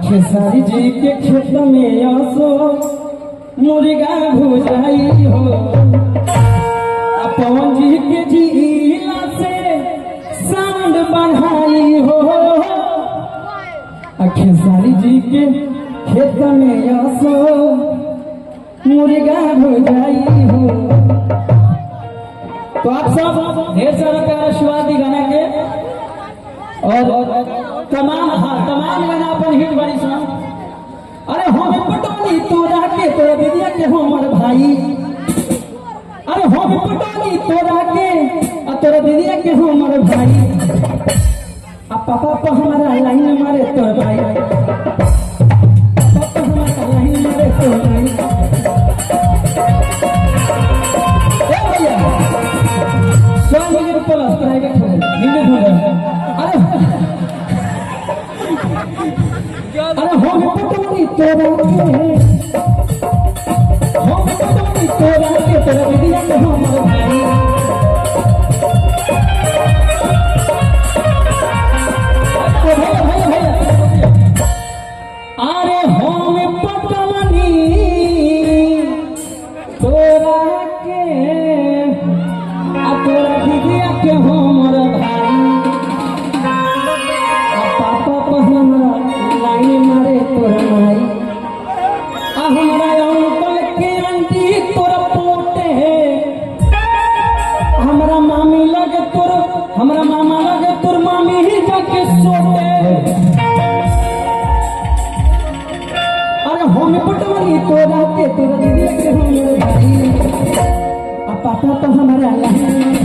खेसारी जी के खेत में आसो मुर्गा भुजाई हो, पवन जी के झीला से साउंड बढ़ाई हो। खेसारी जी के खेत में आसो मुर्गा भुजाई हो। तो आप सब ढेर सारा प्यार आशीर्वाद दी गाना के, और तमाम गाना अपन हिट बारी सुना। अरे हम पटौनी तोरा के तोरा दीदिया के हमर भाई, अरे हम पटौनी तोरा के तोरा दीदिया के हमर भाई, अब पापा पर हमारा लाइन मारे तोर भाई, पापा हमारा लाइन मारे तोर भाई। भैया स्वामी जी प्लस प्राइवेट हो इंग्लिश हो गया। अरे हम पटौनी तोरा के तोरा दीदिया के हमर भाई, अरे हम पटौनी तोरा के तोरा दीदिया के हमर भाई, पापा पर हमरा लाइन मारे तोर माई, हमरा अंकल के आंटी तोर पोते, हमरा मामी लगे तोर, हमरा मामा लगे तोर मामी ही जाके सोते। अरे हम पटौनी तोरा के तोरा दीदी के हमर भाई, पापा तो हमारा लाइन